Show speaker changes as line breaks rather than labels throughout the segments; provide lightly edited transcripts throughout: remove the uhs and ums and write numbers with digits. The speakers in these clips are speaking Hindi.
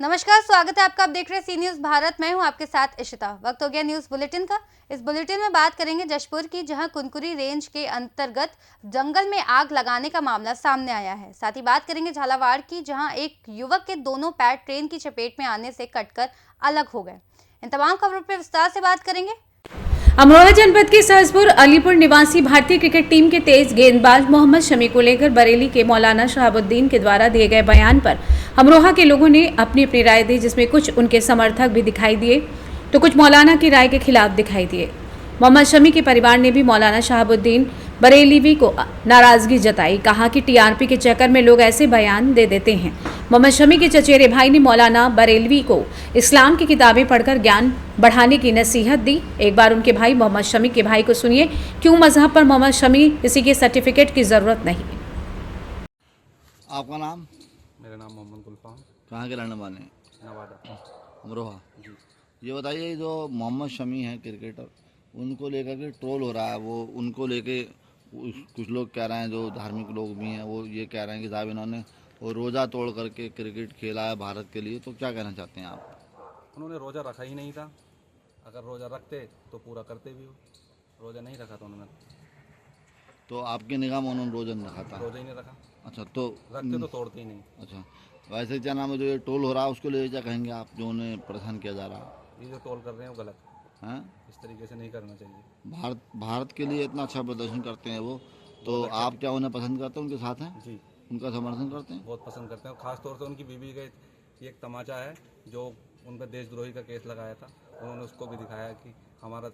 नमस्कार, स्वागत है आपका। आप देख रहे हैं सी न्यूज़ भारत। मैं हूं आपके साथ इशिता। वक्त हो गया न्यूज़ बुलेटिन का। इस बुलेटिन में बात करेंगे जशपुर की, जहां कुनकुरी रेंज के अंतर्गत जंगल में आग लगाने का मामला सामने आया है। साथ ही बात करेंगे झालावाड़ की, जहां एक युवक के दोनों पैर ट्रेन की चपेट में आने से कटकर अलग हो गए। इन तमाम खबरों पर विस्तार से बात करेंगे।
अमरोहा जनपद के सहसपुर अलीपुर निवासी भारतीय क्रिकेट टीम के तेज गेंदबाज मोहम्मद शमी को लेकर बरेली के मौलाना शहाबुद्दीन के द्वारा दिए गए बयान पर अमरोहा के लोगों ने अपनी अपनी राय दी, जिसमें कुछ उनके समर्थक भी दिखाई दिए तो कुछ मौलाना की राय के खिलाफ दिखाई दिए। मोहम्मद शमी के परिवार ने भी मौलाना शहाबुद्दीन बरेलीवी को नाराजगी जताई। कहा कि टीआरपी के चक्कर में लोग ऐसे बयान दे देते हैं। मोहम्मद शमी के चचेरे भाई ने मौलाना बरेलवी को इस्लाम की किताबें पढ़कर ज्ञान बढ़ाने की नसीहत दी। एक बार उनके भाई मोहम्मद शमी के भाई को सुनिए, क्यों मजहब पर मोहम्मद शमी किसी के सर्टिफिकेट की ज़रूरत नहीं।
आपका नाम?
मेरा नाम मोहम्मद गुलफाम।
कहाँ के रहने वाले हैं?
नवादा।
अमरोहा जी। ये बताइए, जो मोहम्मद शमी है क्रिकेटर, उनको लेकर के ट्रोल हो रहा है। वो उनको लेके कुछ लोग कह रहे हैं, जो धार्मिक लोग भी हैं, वो ये कह रहे हैं कि साहब इन्होंने वो रोज़ा तोड़ करके क्रिकेट खेला है भारत के लिए। तो क्या कहना चाहते हैं आप?
उन्होंने रोज़ा रखा ही नहीं था। अगर रोज़ा रखते तो पूरा करते भी हो। रोज़ा नहीं रखा था उन्होंने।
तो आपकी निगाह में उन्होंने रोज़ा नहीं रखा था?
रोज़ा ही नहीं रखा।
अच्छा, तो
रखते तो तोड़ते ही नहीं।
अच्छा, वैसे क्या नाम है, जो ये ट्रोल हो रहा है उसको ले क्या कहेंगे आप, जो उन्हें परेशान किया जा रहा है?
ये जो ट्रोल कर रहे हैं वो गलत
हैं?
इस तरीके से नहीं करना चाहिए।
भारत के लिए इतना अच्छा प्रदर्शन करते हैं वो, तो आप क्या उन्हें पसंद करते हैं? उनके साथ हैं
जी,
उनका समर्थन करते हैं?
बहुत पसंद करते हैं। खास तौर से उनकी बीवी का ये एक तमाचा है जो उन पर देशद्रोही का केस लगाया था। उन्होंने उसको भी दिखाया कि हमारा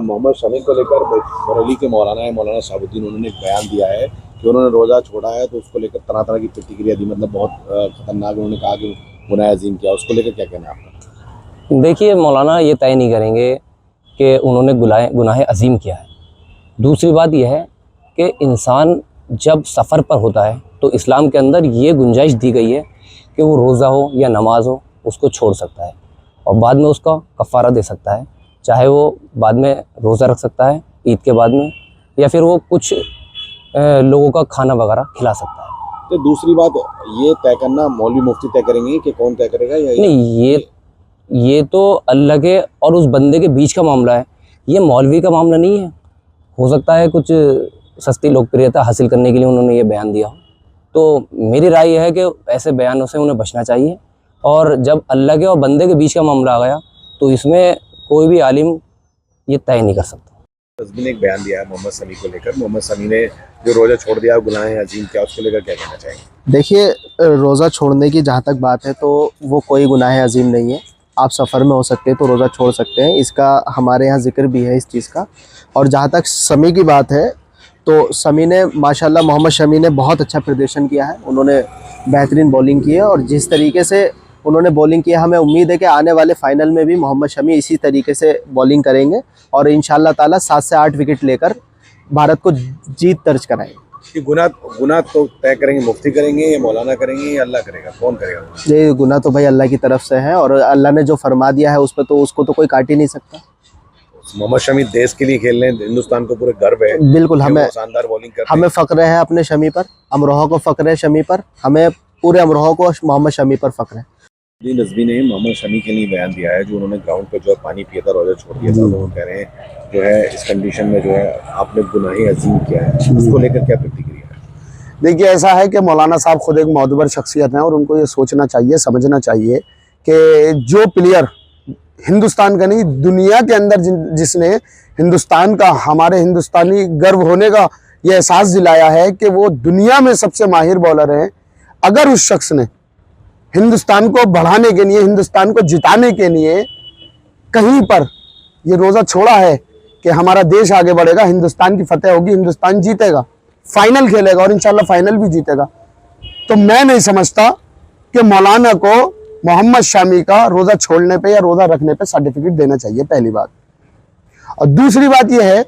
मोहम्मद शमी को लेकर बरेली के मौलाना शहाबुद्दीन उन्होंने एक बयान दिया है कि उन्होंने रोज़ा छोड़ा है, तो उसको लेकर तरह तरह की प्रतिक्रिया दी। मतलब बहुत खतरनाक उन्होंने कहा कि गुनाह अजीम किया। उसको लेकर क्या कहना है आपका?
देखिए, मौलाना ये तय नहीं करेंगे कि उन्होंने गुनाह अजीम किया है। दूसरी बात यह है कि इंसान जब सफ़र पर होता है तो इस्लाम के अंदर ये गुंजाइश दी गई है कि वो रोज़ा हो या नमाज हो उसको छोड़ सकता है और बाद में उसका कफ़ारा दे सकता है। चाहे वो बाद में रोज़ा रख सकता है ईद के बाद में, या फिर वो कुछ लोगों का खाना वगैरह खिला सकता है।
तो दूसरी बात, ये तय करना मौलवी मुफ्ती तय करेंगे कि कौन तय करेगा? या
नहीं, ये तो अल्लाह के और उस बंदे के बीच का मामला है। ये मौलवी का मामला नहीं है। हो सकता है कुछ सस्ती लोकप्रियता हासिल करने के लिए उन्होंने ये बयान दिया हो। तो मेरी राय यह है कि ऐसे बयानों से उन्हें बचना चाहिए। और जब अल्लाह के और बंदे के बीच का मामला आ गया तो इसमें कोई भी आलिम ये तय नहीं कर सकता।
तस्बीर ने एक बयान दिया है मोहम्मद शमी को लेकर। मोहम्मद शमी ने जो रोज़ा छोड़ दिया गुनाह अजीम किया, उसको लेकर क्या कहना चाहेंगे?
देखिए, रोज़ा छोड़ने की जहाँ तक बात है तो वो कोई गुनाह अजीम नहीं है। आप सफ़र में हो सकते हैं तो रोज़ा छोड़ सकते हैं, इसका हमारे यहाँ जिक्र भी है इस चीज़ का। और जहाँ तक शमी की बात है तो शमी ने माशाल्लाह, मोहम्मद शमी ने बहुत अच्छा प्रदर्शन किया है। उन्होंने बेहतरीन बॉलिंग की है और जिस तरीके से उन्होंने बॉलिंग किया, हमें उम्मीद है कि आने वाले फाइनल में भी मोहम्मद शमी इसी तरीके से बॉलिंग करेंगे और इंशाल्लाह ताला 7 से 8 विकेट लेकर भारत को जीत दर्ज कराएंगे।
कि गुनाह तो तय करेंगे मुफ्ती करेंगे या मौलाना करेंगे या अल्लाह करेगा? कौन करेगा?
ये गुनाह तो भाई अल्लाह की तरफ से है और अल्लाह ने जो फरमा दिया है उस पर तो उसको तो कोई काट ही नहीं सकता।
मोहम्मद शमी देश के लिए खेल रहे हैं, हिंदुस्तान को पूरे गर्व है।
बिल्कुल, हमें
शानदार बॉलिंग करते हैं।
हमें फ़ख्र है अपने शमी पर, अमरोहा को फ़ख्र है शमी पर, हमें पूरे अमरोहा को मोहम्मद शमी पर फ़ख्र है।
जी, नज़वी ने मोहम्मद शमी के लिए बयान दिया है, जो उन्होंने ग्राउंड पे जो पानी पिया था, रोज़ा छोड़ दिया था। वो कह रहे हैं जो है इस कंडीशन में जो है आपने गुनाह अजीम किया है। उसको लेकर क्या प्रतिक्रिया है?
देखिए, ऐसा है कि मौलाना साहब खुद एक मौतबर शख्सियत हैं और उनको ये सोचना चाहिए, समझना चाहिए कि जो प्लेयर हिंदुस्तान का नहीं दुनिया के अंदर जिसने हिंदुस्तान का, हमारे हिंदुस्तानी गर्व होने का ये एहसास दिलाया है कि वो दुनिया में सबसे माहिर बॉलर हैं, अगर उस शख्स ने हिंदुस्तान को बढ़ाने के लिए, हिंदुस्तान को जिताने के लिए कहीं पर ये रोज़ा छोड़ा है कि हमारा देश आगे बढ़ेगा, हिंदुस्तान की फतेह होगी, हिंदुस्तान जीतेगा, फाइनल खेलेगा और इंशाल्लाह फाइनल भी जीतेगा, तो मैं नहीं समझता कि मौलाना को मोहम्मद शमी का रोज़ा छोड़ने पे या रोज़ा रखने पे सर्टिफिकेट देना चाहिए, पहली बात। और दूसरी बात यह है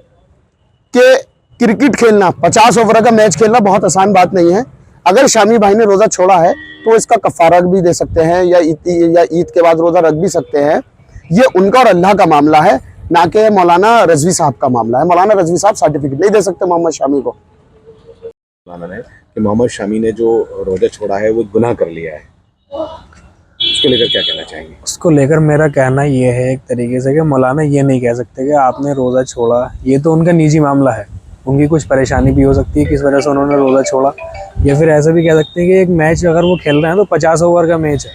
कि क्रिकेट खेलना, 50 ओवर का मैच खेलना बहुत आसान बात नहीं है। अगर शमी भाई ने रोज़ा छोड़ा है तो इसका कफ़ारा भी दे सकते हैं या ईद के बाद रोज़ा रख भी सकते हैं। ये उनका और अल्लाह का मामला है, ना कि मौलाना रज़वी साहब का मामला है। मौलाना रज़वी साहब सर्टिफिकेट नहीं दे सकते मोहम्मद शमी को।
मौलाना ने कि मोहम्मद शमी ने जो रोज़ा छोड़ा है वो गुनाह कर लिया है। उसको लेकर क्या कहना चाहेंगे?
उसको लेकर मेरा कहना ये है एक तरीके से कि मौलाना ये नहीं कह सकते कि आपने रोज़ा छोड़ा, ये तो उनका निजी मामला है, उनकी कुछ परेशानी भी हो सकती है किस वजह से उन्होंने रोज़ा छोड़ा। या फिर ऐसा भी कह सकते हैं कि एक मैच अगर वो खेल रहे हैं तो 50 ओवर का मैच है,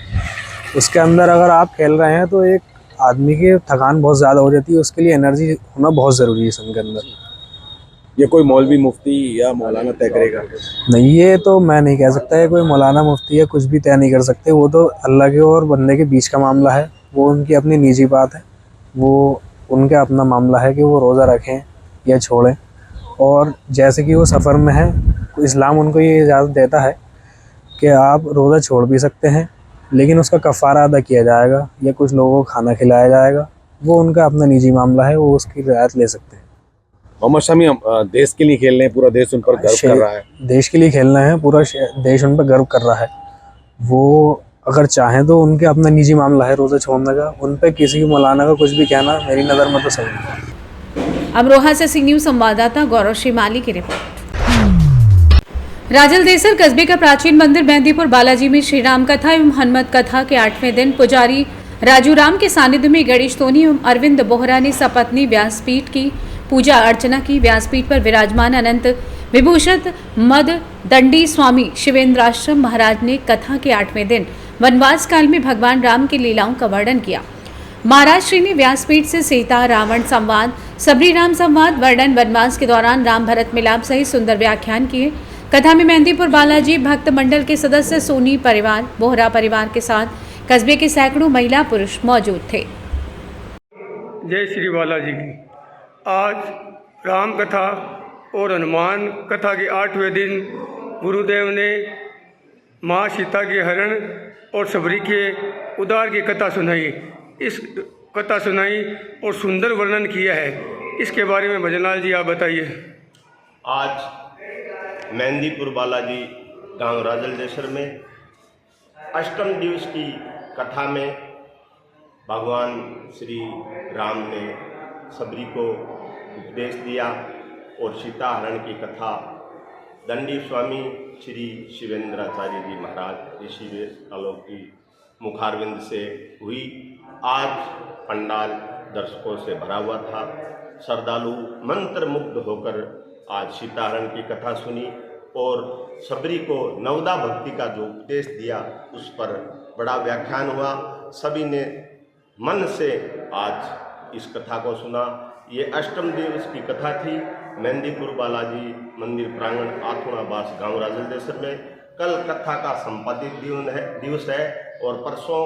उसके अंदर अगर आप खेल रहे हैं तो एक आदमी की थकान बहुत ज़्यादा हो जाती है, उसके लिए एनर्जी होना बहुत ज़रूरी है इस के अंदर।
ये कोई मौलवी मुफ्ती या मौलाना तय करेगा?
नहीं, ये तो मैं नहीं कह सकता है, कोई मौलाना मुफ्ती या कुछ भी तय नहीं कर सकते, वो तो अल्लाह के और बंदे के बीच का मामला है, वो उनकी अपनी निजी बात है, वो उनका अपना मामला है कि वो रोज़ा रखें या छोड़ें। और जैसे कि वो सफ़र में है, इस्लाम उनको ये इजाज़त देता है कि आप रोज़ा छोड़ भी सकते हैं, लेकिन उसका कफ़ारा अदा किया जाएगा या कुछ लोगों को खाना खिलाया जाएगा, वो उनका अपना निजी मामला है, वो उसकी रियायत ले सकते हैं।
मोहम्मद शमी देश के लिए खेल रहे हैं, पूरा देश उन पर गर्व कर रहा है।
देश के लिए खेलना है, पूरा देश उन पर गर्व कर रहा है। वो अगर चाहें तो उनके अपना निजी मामला है रोज़ा छोड़ने का, उन पर किसी की मौलाना का कुछ भी कहना मेरी नज़र में तो सही नहीं।
अमरोहा से सी न्यूज़ संवाददाता गौरव श्रीमाली की रिपोर्ट। राजलदेसर कस्बे का प्राचीन मंदिर मेहंदीपुर बालाजी में श्री राम कथा एवं हनुमत कथा के 8वें दिन पुजारी राजू राम के सानिध्य में गणेश सोनी एवं अरविंद बोहरा ने सपत्नी व्यासपीठ की पूजा अर्चना की। व्यासपीठ पर विराजमान अनंत विभूषित मद दंडी स्वामी शिवेंद्राश्रम महाराज ने कथा के 8वें दिन वनवास काल में भगवान राम की लीलाओं का वर्णन किया। महाराज श्री ने व्यासपीठ से सीता रावण संवाद, सबरी राम संवाद, वर्णन, वनवास के दौरान राम भरत मिलाप सहित सुंदर व्याख्यान किए। कथा में मेहंदीपुर बालाजी भक्त मंडल के सदस्य, सोनी परिवार, बोहरा परिवार के साथ कस्बे के सैकड़ों महिला पुरुष मौजूद थे।
जय श्री बालाजी की। आज राम कथा और हनुमान कथा के 8वें दिन गुरुदेव ने माँ सीता के हरण और सबरी के उद्धार की कथा सुनाई। इस कथा सुनाई और सुंदर वर्णन किया है। इसके बारे में भजनलाल जी आप बताइए।
आज मेहंदीपुर बालाजी गांव राजलदेसर में अष्टम दिवस की कथा में भगवान श्री राम ने सबरी को उपदेश दिया और सीता हरण की कथा दंडी स्वामी श्री शिवेंद्राचार्य जी महाराज ऋषि आलोक की मुखारविंद से हुई। आज पंडाल दर्शकों से भरा हुआ था। श्रद्धालु मंत्र मुग्ध होकर आज सीता हरण की कथा सुनी और सबरी को नवदा भक्ति का जो उपदेश दिया उस पर बड़ा व्याख्यान हुआ। सभी ने मन से आज इस कथा को सुना। ये अष्टम दिवस की कथा थी मेहंदीपुर बालाजी मंदिर प्रांगण आथुणाबास गांव राजलदेसर में। कल कथा का संपादित दिवस है और परसों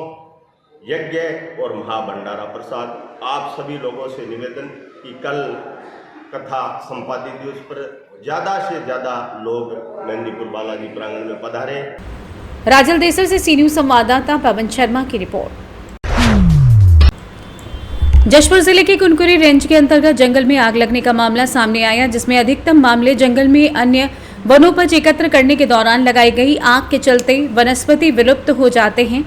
यज्ञ और महाभंडारा प्रसाद। आप सभी लोगों से निवेदन कि कल कथा संपादित दिवस पर ज़्यादा से ज़्यादा लोग मेहंदीपुर बालाजी प्रांगण में पधारें।
राजलदेसर से सी न्यूज़ संवाददाता पवन शर्मा की रिपोर्ट। जशपुर जिले के कुनकुरी रेंज के अंतर्गत जंगल में आग लगने का मामला सामने आया, जिसमें अधिकतम मामले जंगल में अन्य वनोपज एकत्र करने के दौरान लगाई गई आग के चलते वनस्पति विलुप्त हो जाते हैं।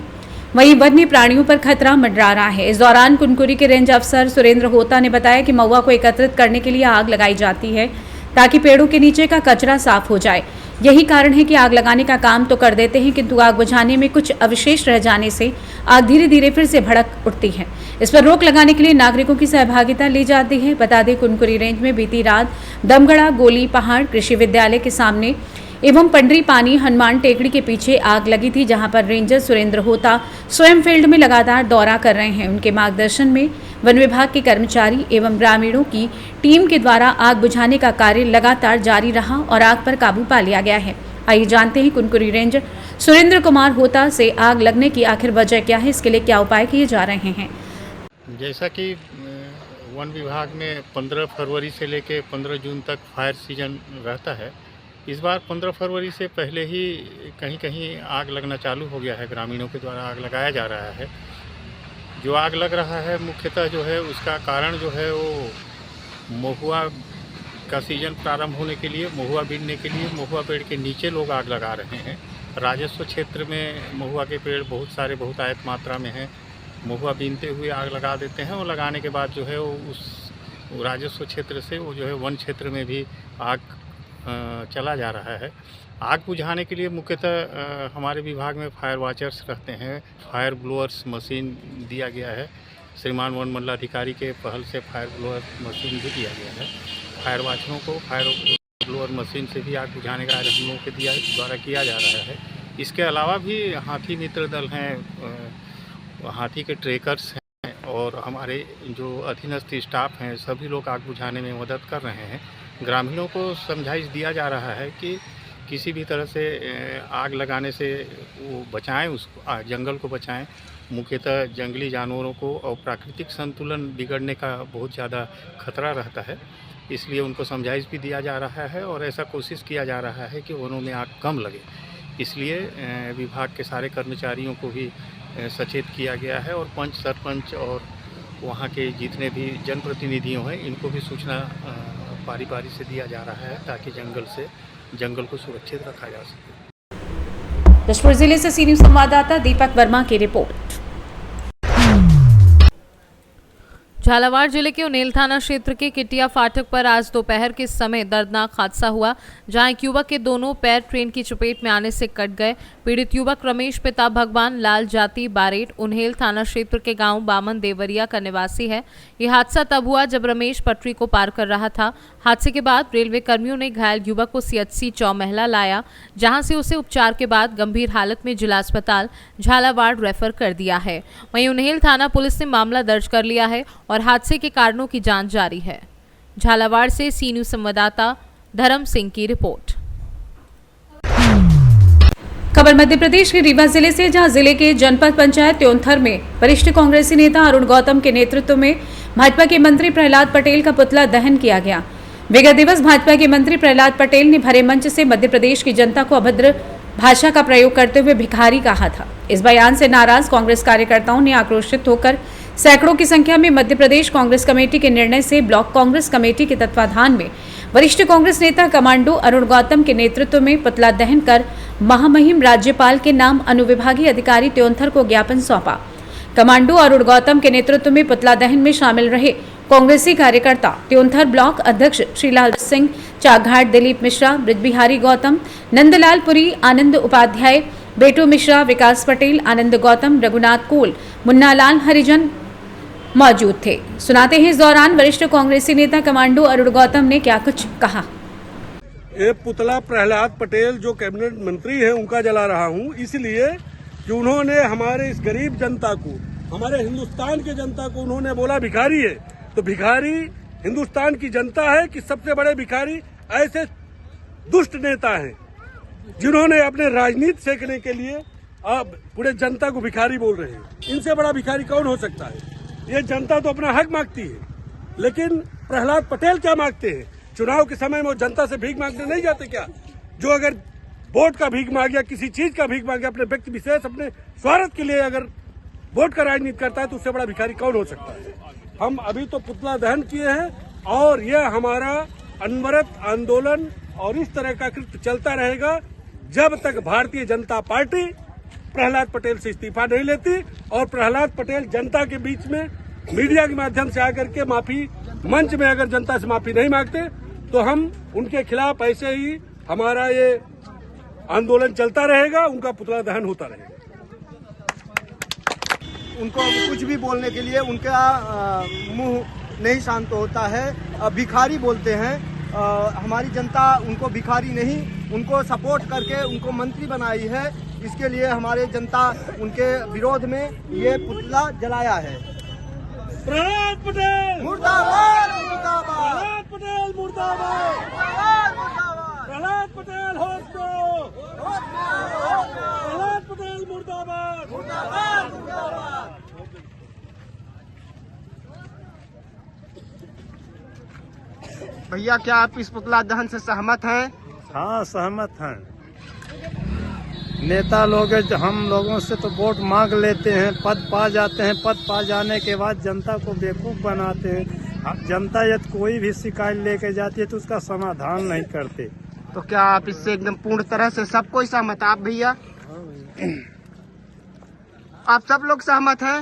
वहीं वन्य प्राणियों पर खतरा मंडरा रहा है। इस दौरान कुनकुरी के रेंज अफसर सुरेंद्र होता ने बताया कि महुआ को एकत्रित करने के लिए आग लगाई जाती है ताकि पेड़ों के नीचे का कचरा साफ हो जाए। यही कारण है कि आग लगाने का काम तो कर देते हैं, किंतु आग बुझाने में कुछ अवशेष रह जाने से आग धीरे धीरे फिर से भड़क उठती है। इस पर रोक लगाने के लिए नागरिकों की सहभागिता ली जाती है। बता दें, कुनकुरी रेंज में बीती रात दमगड़ा गोली पहाड़ कृषि विद्यालय के सामने एवं पंडरी पानी हनुमान टेकड़ी के पीछे आग लगी थी, जहां पर रेंजर सुरेंद्र होता स्वयं फील्ड में लगातार दौरा कर रहे हैं। उनके मार्गदर्शन में वन विभाग के कर्मचारी एवं ग्रामीणों की टीम के द्वारा आग बुझाने का कार्य लगातार जारी रहा और आग पर काबू पा लिया गया है। आइए जानते हैं कुनकुरी रेंजर सुरेंद्र कुमार होता से आग लगने की आखिर वजह क्या है, इसके लिए क्या उपाय किए जा रहे हैं।
जैसा कि वन विभाग में 15 फरवरी से लेकर 15 जून तक फायर सीजन रहता है, इस बार 15 फरवरी से पहले ही कहीं कहीं आग लगना चालू हो गया है। ग्रामीणों के द्वारा आग लगाया जा रहा है। जो आग लग रहा है मुख्यतः जो है उसका कारण जो है वो महुआ का सीजन प्रारंभ होने के लिए, महुआ बीनने के लिए महुआ पेड़ के नीचे लोग आग लगा रहे हैं। राजस्व क्षेत्र में महुआ के पेड़ बहुत सारे बहुतायत मात्रा में हैं। महुआ बीनते हुए आग लगा देते हैं और लगाने के बाद जो है वो उस राजस्व क्षेत्र से वो जो है वन क्षेत्र में भी आग चला जा रहा है। आग बुझाने के लिए मुख्यतः हमारे विभाग में फायर वॉचर्स रहते हैं, फायर ब्लोअर्स मशीन दिया गया है। श्रीमान वन मंडलाधिकारी के पहल से फायर ब्लोअर मशीन भी दिया गया है। फायर वॉचरों को फायर ब्लोअर मशीन से भी आग बुझाने का कार्य हम लोगों के द्वारा किया जा रहा है। इसके अलावा भी हाथी मित्र दल हैं, हाथी के ट्रेकर्स हैं और हमारे जो अधीनस्थ स्टाफ हैं, सभी लोग आग बुझाने में मदद कर रहे हैं। ग्रामीणों को समझाइश दिया जा रहा है कि किसी भी तरह से आग लगाने से वो बचाएं, उसको जंगल को बचाएं। मुख्यतः जंगली जानवरों को और प्राकृतिक संतुलन बिगड़ने का बहुत ज़्यादा खतरा रहता है, इसलिए उनको समझाइश भी दिया जा रहा है और ऐसा कोशिश किया जा रहा है कि वनों में आग कम लगे। इसलिए विभाग के सारे कर्मचारियों को भी सचेत किया गया है और पंच, सरपंच और वहाँ के जितने भी जनप्रतिनिधियों हैं, इनको भी सूचना बारी बारी से दिया जा रहा है ताकि जंगल को सुरक्षित रखा जा सके।
जशपुर जिले से सी न्यूज़ संवाददाता दीपक वर्मा की रिपोर्ट।
झालावाड़ जिले के उनेल थाना क्षेत्र के किटिया फाटक पर आज दोपहर के समय दर्दनाक हादसा हुआ, जहां एक युवक के दोनों पैर ट्रेन की चपेट में आने से कट गए। पीड़ित युवक रमेश पिता भगवान लाल जाति बारेट उन्हेल थाना क्षेत्र के गांव बामन देवरिया का निवासी है। यह हादसा तब हुआ जब रमेश पटरी को पार कर रहा था। हादसे के बाद रेलवे कर्मियों ने घायल युवक को CHC चौमहला लाया, जहां से उसे उपचार के बाद गंभीर हालत में जिला अस्पताल झालावाड़ रेफर कर दिया है। वहीं उन्हेल थाना पुलिस ने मामला दर्ज कर लिया है और हादसे के कारणों की जांच जारी है। झालावाड़ से सी न्यूज़ संवाददाता धर्म सिंह की रिपोर्ट।
खबर मध्य प्रदेश के रीवा जिले से, जहां जिले के जनपद पंचायत त्योंथर में वरिष्ठ कांग्रेसी नेता अरुण गौतम के नेतृत्व में भाजपा के मंत्री प्रहलाद पटेल का पुतला दहन किया गया। विगत दिवस भाजपा के मंत्री प्रहलाद पटेल ने भरे मंच से मध्य प्रदेश की जनता को अभद्र भाषा का प्रयोग करते हुए भिखारी कहा था। इस बयान से नाराज कांग्रेस कार्यकर्ताओं ने आक्रोशित होकर सैकड़ों की संख्या में मध्य प्रदेश कांग्रेस कमेटी के निर्णय से ब्लॉक कांग्रेस कमेटी के तत्वाधान में वरिष्ठ कांग्रेस नेता कमांडो अरुण गौतम के नेतृत्व में पुतला दहन कर महामहिम राज्यपाल के नाम अनुविभागीय अधिकारी त्योंथर को ज्ञापन सौंपा। कमांडो अरुण गौतम के नेतृत्व में पुतला दहन में शामिल रहे कांग्रेसी कार्यकर्ता त्योंथर ब्लॉक अध्यक्ष श्रीलाल सिंह, चाघाट दिलीप मिश्रा, ब्रिजबिहारी गौतम, नंदलाल पुरी, आनंद उपाध्याय, बेटू मिश्रा, विकास पटेल, आनंद गौतम, रघुनाथ कोल, मुन्नालाल हरिजन मौजूद थे। सुनाते हैं इस दौरान वरिष्ठ कांग्रेसी नेता कमांडो अरुण गौतम ने क्या कुछ कहा।
ये पुतला प्रहलाद पटेल जो कैबिनेट मंत्री है उनका जला रहा हूँ, इसलिए कि उन्होंने हमारे इस गरीब जनता को, हमारे हिंदुस्तान की जनता को उन्होंने बोला भिखारी है। तो भिखारी हिंदुस्तान की जनता है कि सबसे बड़े भिखारी ऐसे दुष्ट नेता हैं जिन्होंने अपने राजनीति सेकने के लिए अब पूरे जनता को भिखारी बोल रहे हैं। इनसे बड़ा भिखारी कौन हो सकता है? ये जनता तो अपना हक मांगती है, लेकिन प्रहलाद पटेल क्या मांगते हैं? चुनाव के समय में वो जनता से भीख मांगने नहीं जाते क्या? जो अगर वोट का भीख मांग या किसी चीज का भीख मांगे, अपने व्यक्ति विशेष अपने स्वार्थ के लिए अगर वोट का राजनीति करता है तो उससे बड़ा भिखारी कौन हो सकता है? हम अभी तो पुतला दहन किए हैं और यह हमारा अनवरत आंदोलन और इस तरह का कृत्य चलता रहेगा जब तक भारतीय जनता पार्टी प्रहलाद पटेल से इस्तीफा नहीं लेती और प्रहलाद पटेल जनता के बीच में मीडिया के माध्यम से आकर के माफी मंच में अगर जनता से माफी नहीं मांगते तो हम उनके खिलाफ ऐसे ही हमारा ये आंदोलन चलता रहेगा, उनका पुतला दहन होता रहेगा।
उनको कुछ भी बोलने के लिए उनका मुंह नहीं शांत होता है, भिखारी बोलते हैं। हमारी जनता उनको भिखारी नहीं, उनको सपोर्ट करके उनको मंत्री बनाई है। इसके लिए हमारे जनता उनके विरोध में ये पुतला जलाया है।
प्रहलाद पटेल
मुर्दाबाद, मुर्दाबाद,
प्रहलाद पटेल मुर्दाबाद, प्रहलाद पटेल होश दो, प्रहलाद पटेल मुर्दाबाद, मुर्दाबाद, मुर्दाबाद।
भैया, क्या आप इस पुतला दहन से सहमत हैं?
हाँ, सहमत हैं। नेता लोग हम लोगों से तो वोट मांग लेते हैं, पद पा जाते हैं, पद पा जाने के बाद जनता को बेवकूफ़ बनाते हैं। अब जनता यदि कोई भी शिकायत लेके जाती है तो उसका समाधान नहीं करते।
तो क्या आप इससे एकदम पूर्ण तरह से सब कोई सहमत? आप भैया, आप सब लोग सहमत हैं?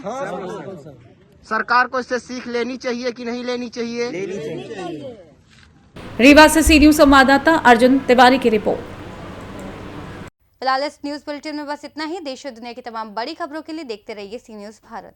सरकार को इससे सीख लेनी चाहिए कि नहीं लेनी चाहिए? लेनी चाहिए।
रीवा से सी न्यूज संवाददाता अर्जुन तिवारी की रिपोर्ट।
फिलहाल इस न्यूज बुलेटिन में बस इतना ही। देश और दुनिया की तमाम बड़ी खबरों के लिए देखते रहिए सी न्यूज भारत।